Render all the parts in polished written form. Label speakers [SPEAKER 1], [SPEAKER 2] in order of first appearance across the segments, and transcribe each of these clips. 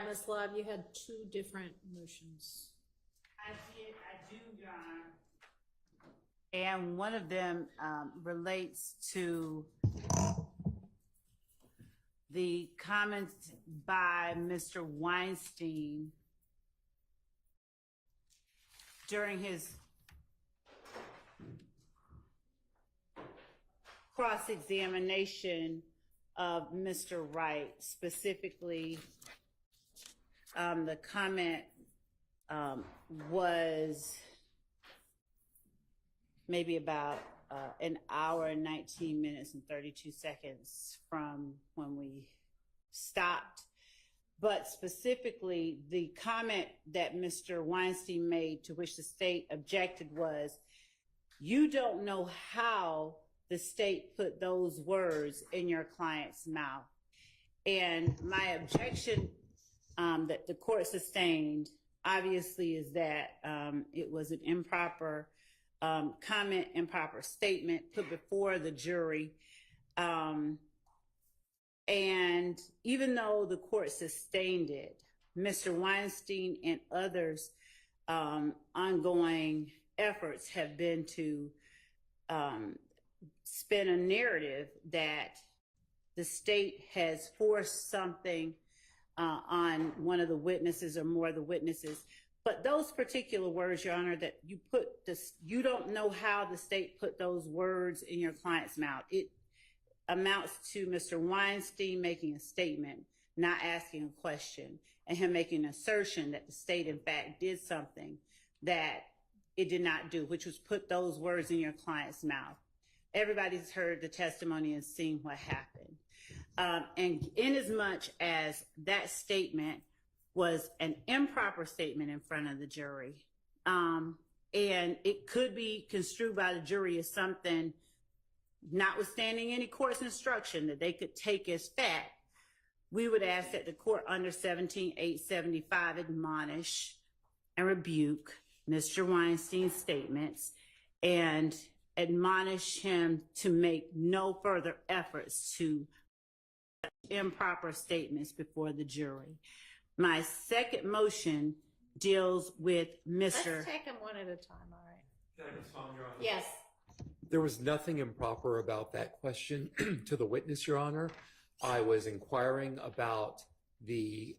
[SPEAKER 1] Ms. Love, you had two different motions.
[SPEAKER 2] I do, Your Honor. And one of them relates to the comments by Mr. Weinstein during his cross-examination of Mr. Wright. Specifically, the comment was maybe about an hour and 19 minutes and 32 seconds from when we stopped. But specifically, the comment that Mr. Weinstein made, to which the state objected, was, you don't know how the state put those words in your client's mouth. And my objection that the court sustained, obviously, is that it was an improper comment, improper statement put before the jury. And even though the court sustained it, Mr. Weinstein and others' ongoing efforts have been to spin a narrative that the state has forced something on one of the witnesses or more of the witnesses. But those particular words, Your Honor, that you put this, you don't know how the state put those words in your client's mouth. It amounts to Mr. Weinstein making a statement, not asking a question, and him making an assertion that the state, in fact, did something that it did not do, which was put those words in your client's mouth. Everybody's heard the testimony and seen what happened. And inasmuch as that statement was an improper statement in front of the jury, and it could be construed by the jury as something, notwithstanding any court's instruction, that they could take as fact, we would ask that the court under 17-875 admonish and rebuke Mr. Weinstein's statements and admonish him to make no further efforts to improper statements before the jury. My second motion deals with Mr.
[SPEAKER 1] Let's take them one at a time, all right?
[SPEAKER 3] Can I respond, Your Honor?
[SPEAKER 1] Yes.
[SPEAKER 3] There was nothing improper about that question to the witness, Your Honor. I was inquiring about the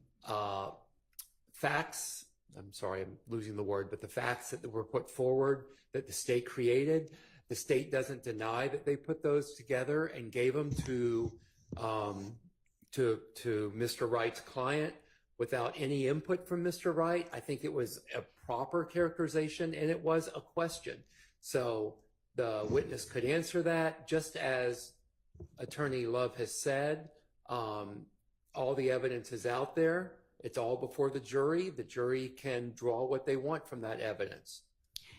[SPEAKER 3] facts. I'm sorry, I'm losing the word, but the facts that were put forward that the state created. The state doesn't deny that they put those together and gave them to Mr. Wright's client without any input from Mr. Wright. I think it was a proper characterization and it was a question. So the witness could answer that, just as Attorney Love has said. All the evidence is out there. It's all before the jury. The jury can draw what they want from that evidence.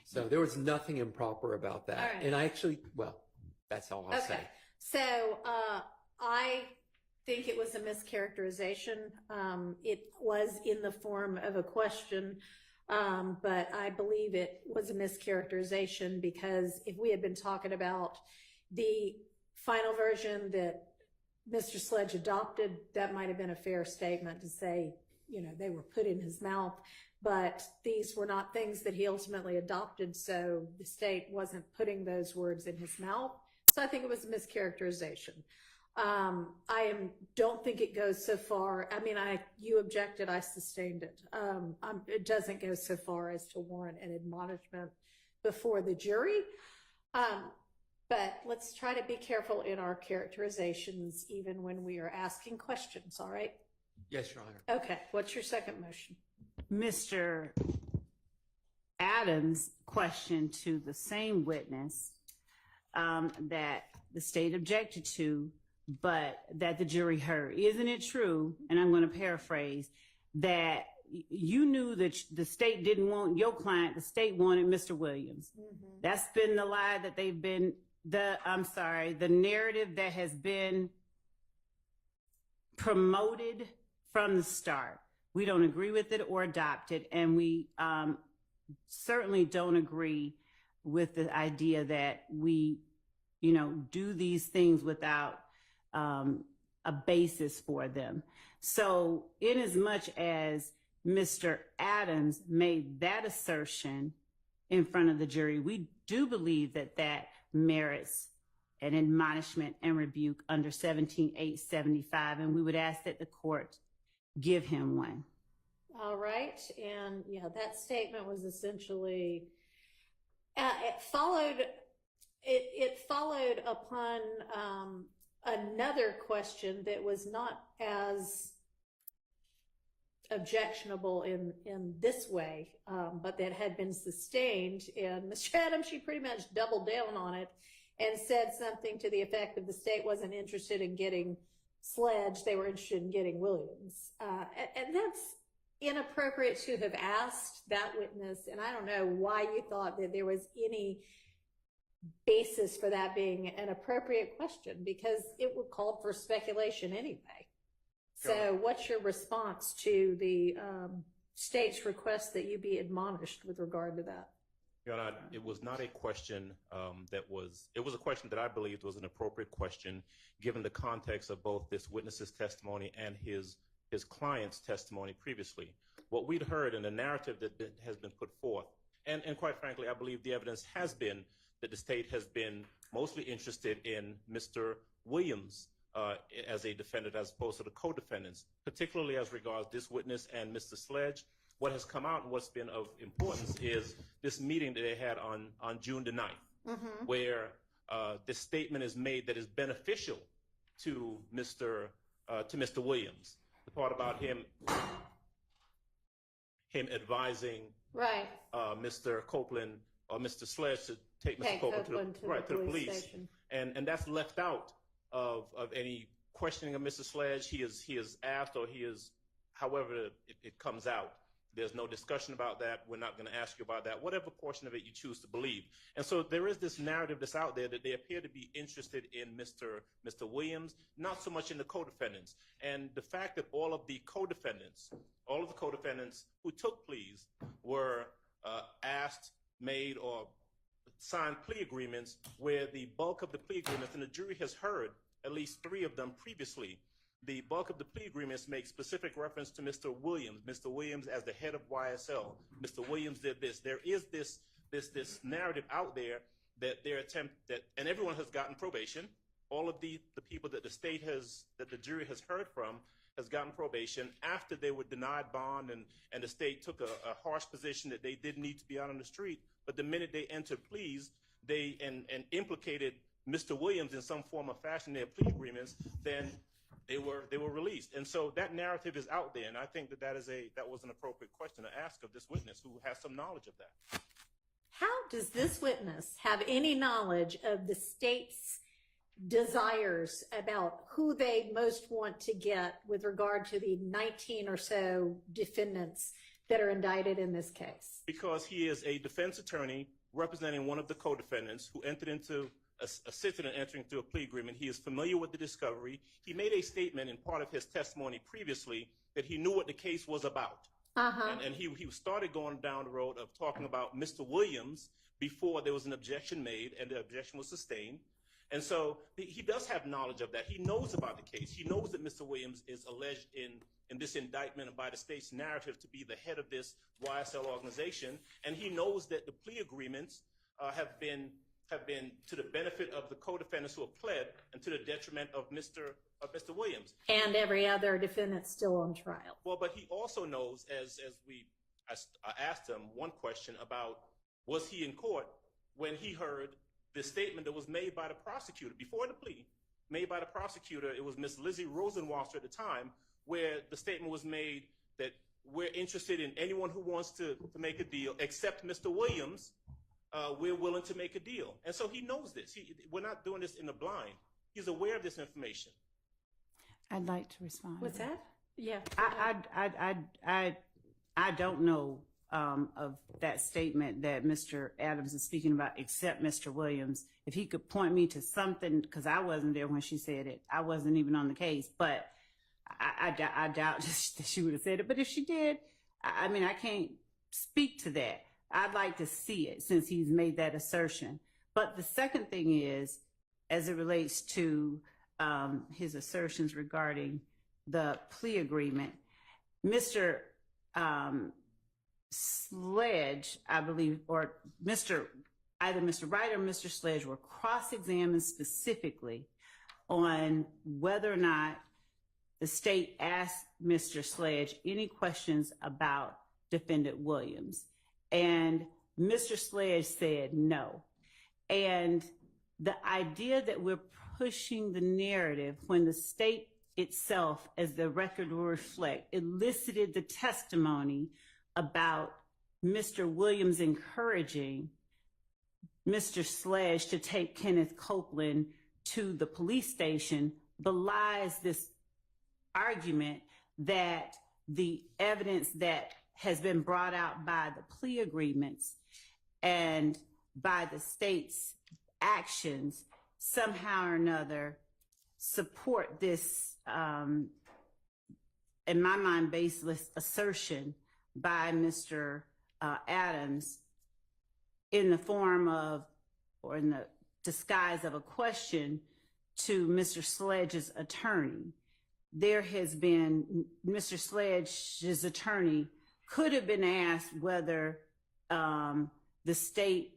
[SPEAKER 3] So there was nothing improper about that.
[SPEAKER 1] All right.
[SPEAKER 3] And I actually, well, that's all I'll say.
[SPEAKER 1] So I think it was a mischaracterization. It was in the form of a question, but I believe it was a mischaracterization because if we had been talking about the final version that Mr. Sledge adopted, that might have been a fair statement to say, you know, they were put in his mouth, but these were not things that he ultimately adopted, so the state wasn't putting those words in his mouth. So I think it was a mischaracterization. I don't think it goes so far. I mean, you objected, I sustained it. It doesn't go so far as to warrant an admonishment before the jury. But let's try to be careful in our characterizations, even when we are asking questions, all right?
[SPEAKER 3] Yes, Your Honor.
[SPEAKER 1] Okay, what's your second motion?
[SPEAKER 2] Mr. Adams' question to the same witness that the state objected to, but that the jury heard. Isn't it true, and I'm going to paraphrase, that you knew that the state didn't want your client, the state wanted Mr. Williams? Mm-hmm. That's been the lie that they've been, the narrative that has been promoted from the start. We don't agree with it or adopt it, and we certainly don't agree with the idea that we, you know, do these things without a basis for them. So in as much as Mr. Adams made that assertion in front of the jury, we do believe that that merits an admonishment and rebuke under 17-875, and we would ask that the court give him one.
[SPEAKER 1] All right, and yeah, that statement was essentially, it followed upon another question that was not as objectionable in this way, but that had been sustained. And Mr. Adams, she pretty much doubled down on it and said something to the effect of the state wasn't interested in getting Sledge, they were interested in getting Williams. And that's inappropriate to have asked that witness, and I don't know why you thought that there was any basis for that being an appropriate question, because it would call for speculation anyway. So what's your response to the state's request that you be admonished with regard to that?
[SPEAKER 4] Your Honor, it was not a question it was a question that I believed was an appropriate question given the context of both this witness's testimony and his client's testimony previously. What we'd heard in the narrative that has been put forth, and quite frankly, I believe the evidence has been that the state has been mostly interested in Mr. Williams as a defendant as opposed to the co-defendants, particularly as regards this witness and Mr. Sledge. What has come out and what's been of importance is this meeting that they had on June the 9th, where this statement is made that is beneficial to Mr. Williams. The part about him advising Mr. Copeland or Mr. Sledge to take Mr. Copeland to the police. And that's left out of any questioning of Mr. Sledge. He is asked, or he is, however it comes out. There's no discussion about that. We're not going to ask you about that, whatever portion of it you choose to believe. And so there is this narrative that's out there that they appear to be interested in Mr. Williams, not so much in the co-defendants. And the fact that all of the co-defendants who took pleas were asked, made, or signed plea agreements where the bulk of the plea agreements, and the jury has heard at least 3 of them previously, the bulk of the plea agreements make specific reference to Mr. Williams as the head of YSL. Mr. Williams did this. There is this narrative out there that and everyone has gotten probation. All of the people that the jury has heard from has gotten probation after they were denied bond, and the state took a harsh position that they didn't need to be out on the street. But the minute they entered pleas, they implicated Mr. Williams in some form or fashion in their plea agreements, then they were released. And so that narrative is out there, and I think that was an appropriate question to ask of this witness who has some knowledge of that.
[SPEAKER 1] How does this witness have any knowledge of the state's desires about who they most want to get with regard to the 19 or so defendants that are indicted in this case?
[SPEAKER 4] Because he is a defense attorney representing one of the co-defendants who assisted in entering into a plea agreement. He is familiar with the discovery. He made a statement in part of his testimony previously that he knew what the case was about. And he started going down the road of talking about Mr. Williams before there was an objection made, and the objection was sustained. And so he does have knowledge of that. He knows about the case. He knows that Mr. Williams is alleged in this indictment and by the state's narrative to be the head of this YSL organization. And he knows that the plea agreements have been to the benefit of the co-defendants who have pled and to the detriment of Mr. Williams.
[SPEAKER 1] And every other defendant still on trial.
[SPEAKER 4] Well, but he also knows, I asked him one question about, was he in court when he heard the statement that was made by the prosecutor before the plea, made by the prosecutor. It was Miss Lizzie Rosenwasser at the time, where the statement was made that we're interested in anyone who wants to make a deal except Mr. Williams. We're willing to make a deal. And so he knows this. We're not doing this in the blind. He's aware of this information.
[SPEAKER 2] I'd like to respond.
[SPEAKER 1] What's that? Yeah.
[SPEAKER 2] I don't know of that statement that Mr. Adams is speaking about, except Mr. Williams. If he could point me to something, because I wasn't there when she said it. I wasn't even on the case, but I doubt that she would have said it. But if she did, I mean, I can't speak to that. I'd like to see it since he's made that assertion. But the second thing is, as it relates to his assertions regarding the plea agreement, Mr. Sledge, I believe, or either Mr. Wright or Mr. Sledge were cross-examined specifically on whether or not the state asked Mr. Sledge any questions about Defendant Williams. And Mr. Sledge said no. And the idea that we're pushing the narrative when the state itself, as the record will reflect, elicited the testimony about Mr. Williams encouraging Mr. Sledge to take Kenneth Copeland to the police station, belies this argument that the evidence that has been brought out by the plea agreements and by the state's actions somehow or another support this, in my mind, baseless assertion by Mr. Adams in the form of, or in the disguise of, a question to Mr. Sledge's attorney. There has been, Mr. Sledge's attorney could have been asked whether the state,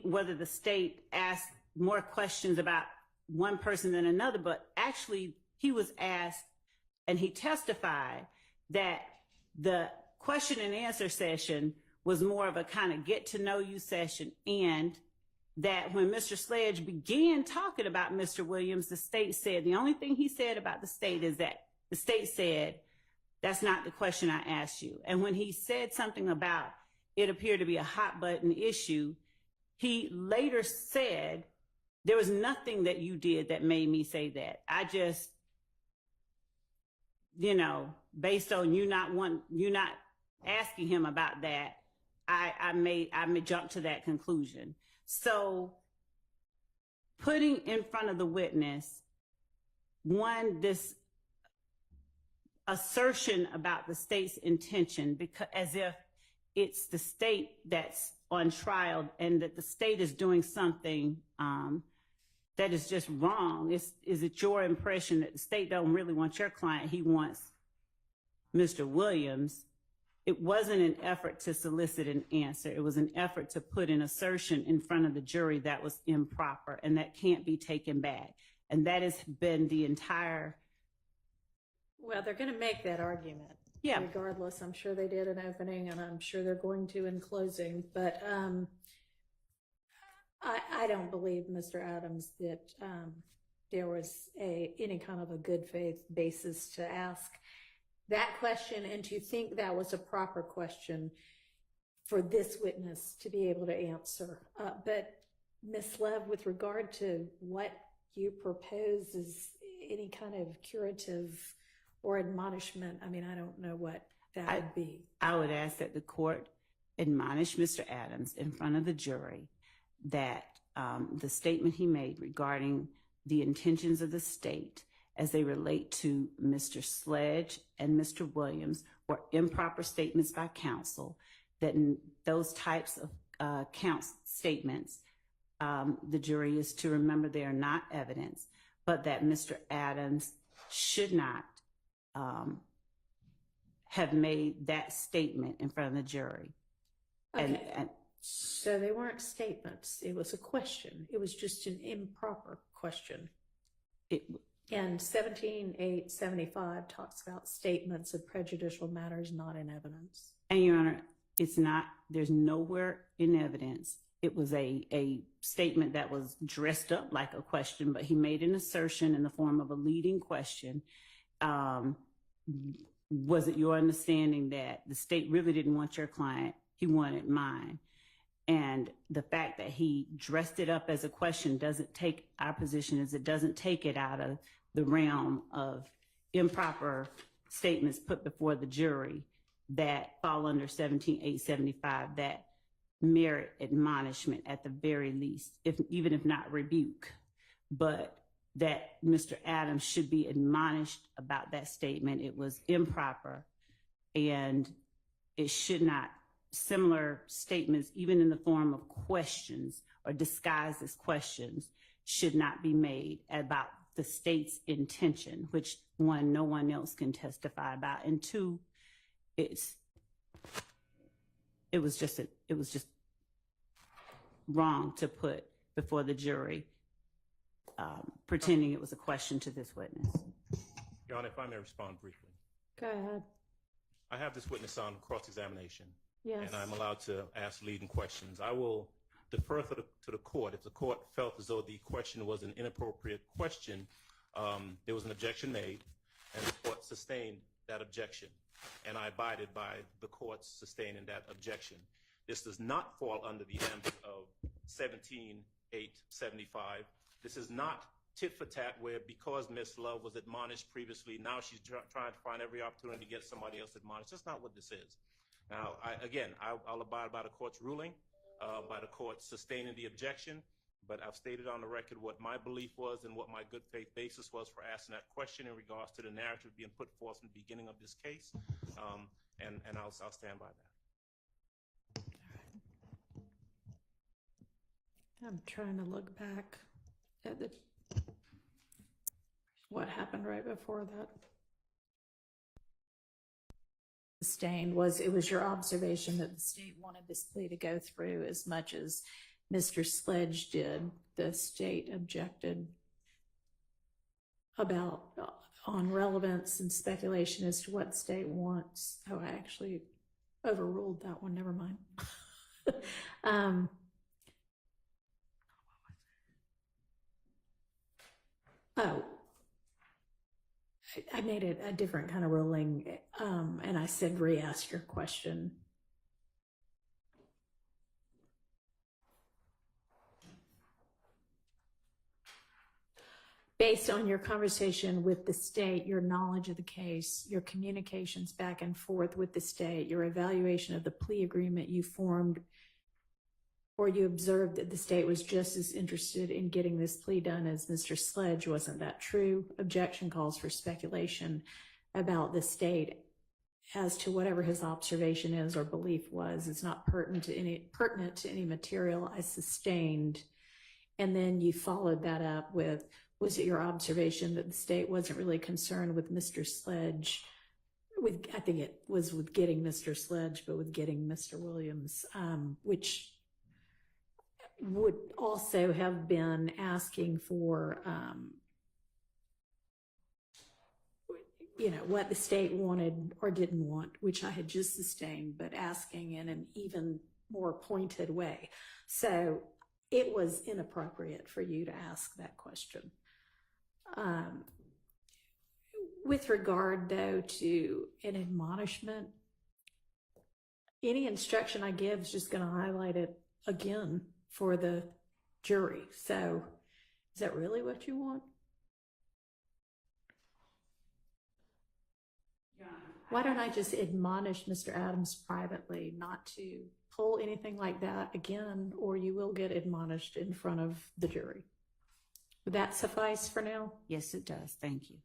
[SPEAKER 2] whether the state asked more questions about one person than another, but actually he was asked and he testified that the question and answer session was more of a kind of get to know you session, and that when Mr. Sledge began talking about Mr. Williams, the state said, the only thing he said about the state is that the state said, that's not the question I asked you. And when he said something about it appeared to be a hot button issue, he later said, there was nothing that you did that made me say that. I just, based on you not asking him about that, I may jump to that conclusion. So putting in front of the witness, one, this assertion about the state's intention, because as if it's the state that's on trial and that the state is doing something that is just wrong. Is it your impression that the state don't really want your client, he wants Mr. Williams? It wasn't an effort to solicit an answer. It was an effort to put an assertion in front of the jury that was improper and that can't be taken back. And that has been the entire...
[SPEAKER 1] Well, they're going to make that argument. Yeah. Regardless, I'm sure they did in opening and I'm sure they're going to in closing. But I don't believe, Mr. Adams, that there was any kind of a good faith basis to ask that question and to think that was a proper question for this witness to be able to answer. But Ms. Lev, with regard to what you propose is any kind of curative or admonishment, I mean, I don't know what that would be.
[SPEAKER 2] I would ask that the court admonish Mr. Adams in front of the jury that the statement he made regarding the intentions of the state as they relate to Mr. Sledge and Mr. Williams were improper statements by counsel, that in those types of statements, the jury is to remember they are not evidence, but that Mr. Adams should not have made that statement in front of the jury.
[SPEAKER 1] Okay. So they weren't statements. It was a question. It was just an improper question. And 17.875 talks about statements of prejudicial matters not in evidence.
[SPEAKER 2] And Your Honor, it's not, there's nowhere in evidence. It was a statement that was dressed up like a question, but he made an assertion in the form of a leading question. Was it your understanding that the state really didn't want your client, he wanted mine? And the fact that he dressed it up as a question doesn't take, our position is it doesn't take it out of the realm of improper statements put before the jury that fall under 17.875 that merit admonishment at the very least, even if not rebuke, but that Mr. Adams should be admonished about that statement. It was improper and it should not, similar statements, even in the form of questions or disguised as questions, should not be made about the state's intention, which one, no one else can testify about, and two, it was just wrong to put before the jury, pretending it was a question to this witness.
[SPEAKER 4] Your Honor, if I may respond briefly.
[SPEAKER 1] Go ahead.
[SPEAKER 4] I have this witness on cross-examination.
[SPEAKER 1] Yes.
[SPEAKER 4] And I'm allowed to ask leading questions. I will defer to the court. If the court felt as though the question was an inappropriate question, there was an objection made, and the court sustained that objection. And I abided by the court sustaining that objection. This does not fall under the ambit of 17-875. This is not tit for tat, where because Ms. Love was admonished previously, now she's trying to find every opportunity to get somebody else admonished. That's not what this is. Now, I'll abide by the court's ruling, by the court sustaining the objection, but I've stated on the record what my belief was and what my good faith basis was for asking that question in regards to the narrative being put forth in the beginning of this case, and I'll stand by that.
[SPEAKER 1] I'm trying to look back at what happened right before that. Sustained was, it was your observation that the state wanted this plea to go through as much as Mr. Sledge did. The state objected about on relevance and speculation as to what the state wants. Oh, I actually overruled that one. Never mind. I made it a different kind of ruling, and I said re-ask your question. Based on your conversation with the state, your knowledge of the case, your communications back and forth with the state, your evaluation of the plea agreement you formed, or you observed that the state was just as interested in getting this plea done as Mr. Sledge. Wasn't that true? Objection calls for speculation about the state as to whatever his observation is or belief was. It's not pertinent to any material I sustained. And then you followed that up with, was it your observation that the state wasn't really concerned with Mr. Sledge? I think it was with getting Mr. Sledge, but with getting Mr. Williams, which would also have been asking for, what the state wanted or didn't want, which I had just sustained, but asking in an even more pointed way. So it was inappropriate for you to ask that question. With regard, though, to an admonishment, any instruction I give is just going to highlight it again for the jury. So is that really what you want? Yeah. Why don't I just admonish Mr. Adams privately not to pull anything like that again, or you will get admonished in front of the jury? Would that suffice for now?
[SPEAKER 2] Yes, it does. Thank you.